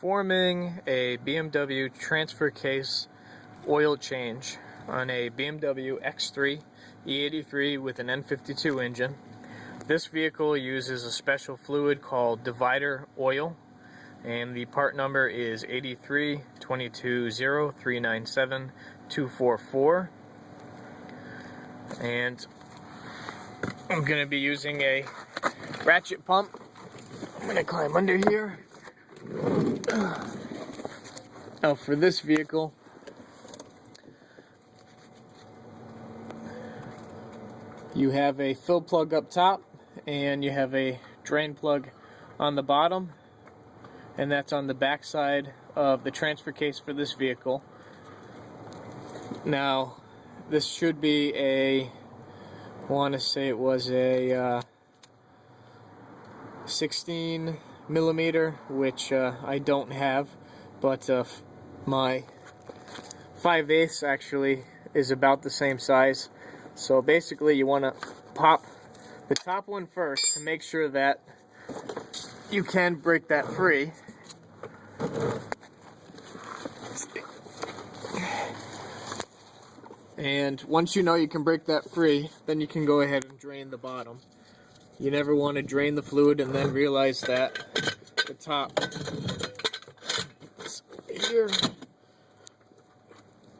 performing a BMW transfer case oil change on a BMW X3 E83 with an N52 engine. This vehicle uses a special fluid called divider oil, and the part number is 83-220-397-244. And I'm going to be using a ratchet pump. I'm going to climb under here. Now for this vehicle, you have a fill plug up top and you have a drain plug on the bottom, and that's on the back side of the transfer case for this vehicle. Now this should be I want to say it was a 16 millimeter, which I don't have, but my 5/8 actually is about the same size. So basically you want to pop the top one first to make sure that you can break that free. And once you know you can break that free, then you can go ahead and drain the bottom. You never want to drain the fluid and then realize that the top here,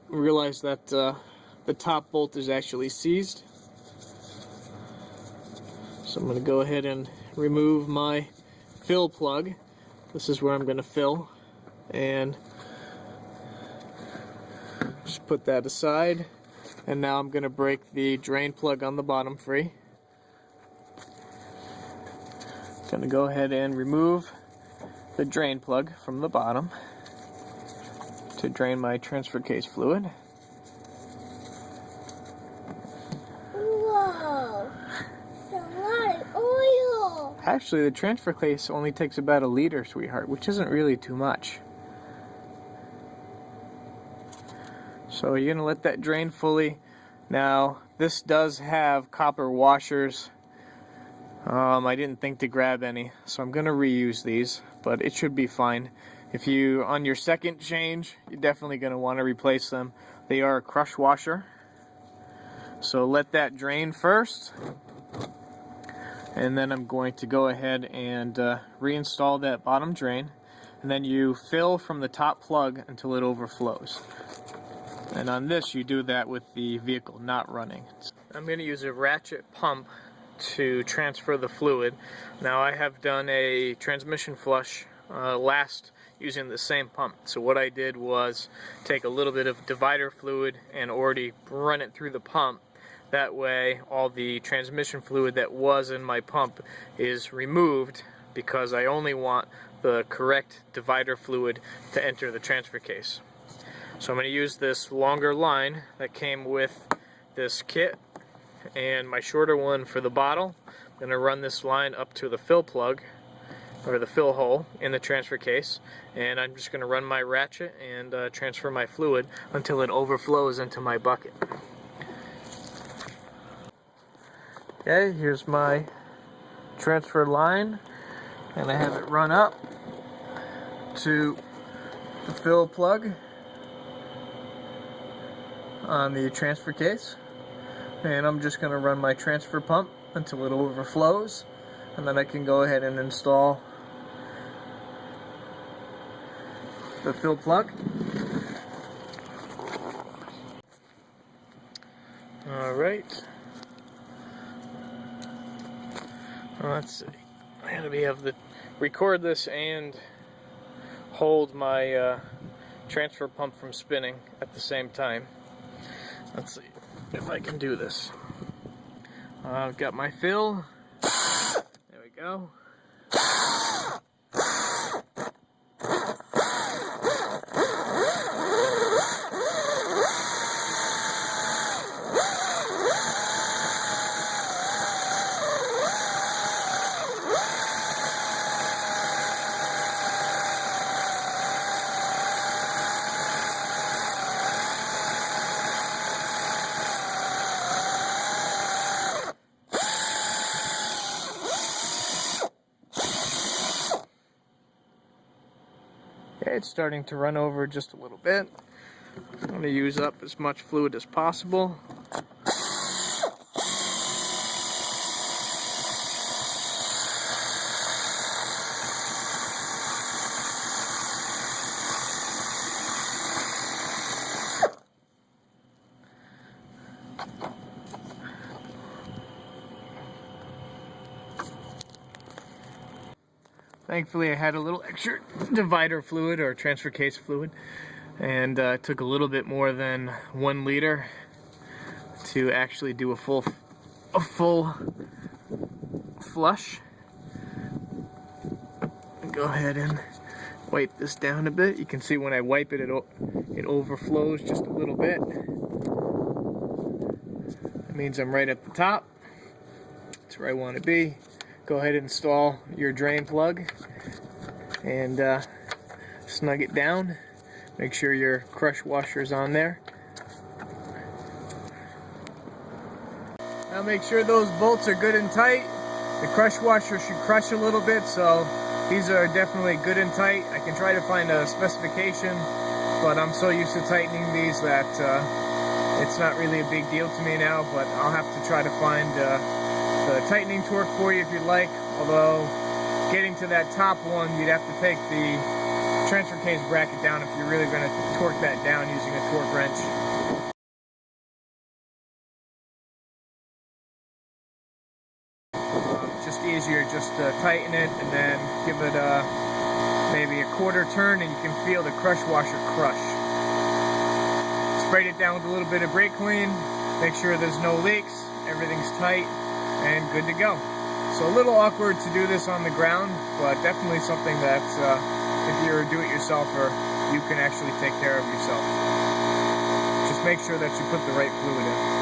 realize that the top bolt is actually seized. So I'm going to go ahead and remove my fill plug. This is where I'm going to fill, and just put that aside. And now I'm going to break the drain plug on the bottom free. Going to go ahead and remove the drain plug from the bottom to drain my transfer case fluid. Whoa, it's a lot of oil. Actually, the transfer case only takes about 1 liter, sweetheart, which isn't really too much. So you're going to let that drain fully. Now, this does have copper washers. I didn't think to grab any, so I'm going to reuse these, but it should be fine. If you, on your second change, you're definitely going to want to replace them. They are a crush washer. So let that drain first, and then I'm going to go ahead and reinstall that bottom drain, and then you fill from the top plug until it overflows. And on this, you do that with the vehicle not running. I'm going to use a ratchet pump to transfer the fluid. Now I have done a transmission flush last using the same pump. So what I did was take a little bit of divider fluid and already run it through the pump. That way all the transmission fluid that was in my pump is removed, because I only want the correct divider fluid to enter the transfer case. So I'm going to use this longer line that came with this kit and my shorter one for the bottle. I'm going to run this line up to the fill plug, or the fill hole in the transfer case, and I'm just going to run my ratchet and transfer my fluid until it overflows into my bucket. Okay, here's my transfer line, and I have it run up to the fill plug on the transfer case, and I'm just going to run my transfer pump until it overflows, and then I can go ahead and install the fill plug. Alright, let's see, I gotta be able to record this and hold my transfer pump from spinning at the same time. Let's see if I can do this. I've got my fill. There we go. Okay, it's starting to run over just a little bit. I'm going to use up as much fluid as possible. Thankfully, I had a little extra divider fluid or transfer case fluid, and it took a little bit more than 1 liter to actually do a full flush. Go ahead and wipe this down a bit. You can see when I wipe it, it overflows just a little bit. That means I'm right at the top. That's where I want to be. Go ahead and install your drain plug and snug it down. Make sure your crush washer is on there. Now make sure those bolts are good and tight. The crush washer should crush a little bit, so these are definitely good and tight. I can try to find a specification, but I'm so used to tightening these that it's not really a big deal to me now, but I'll have to try to find the tightening torque for you if you'd like, although getting to that top one, you'd have to take the transfer case bracket down if you're really going to torque that down using a torque wrench. Just easier just to tighten it and then give it maybe a quarter turn, and you can feel the crush washer crush. Sprayed it down with a little bit of brake clean, make sure there's no leaks, everything's tight and good to go. So a little awkward to do this on the ground, but definitely something that if you're a do-it-yourselfer, you can actually take care of yourself. Just make sure that you put the right fluid in.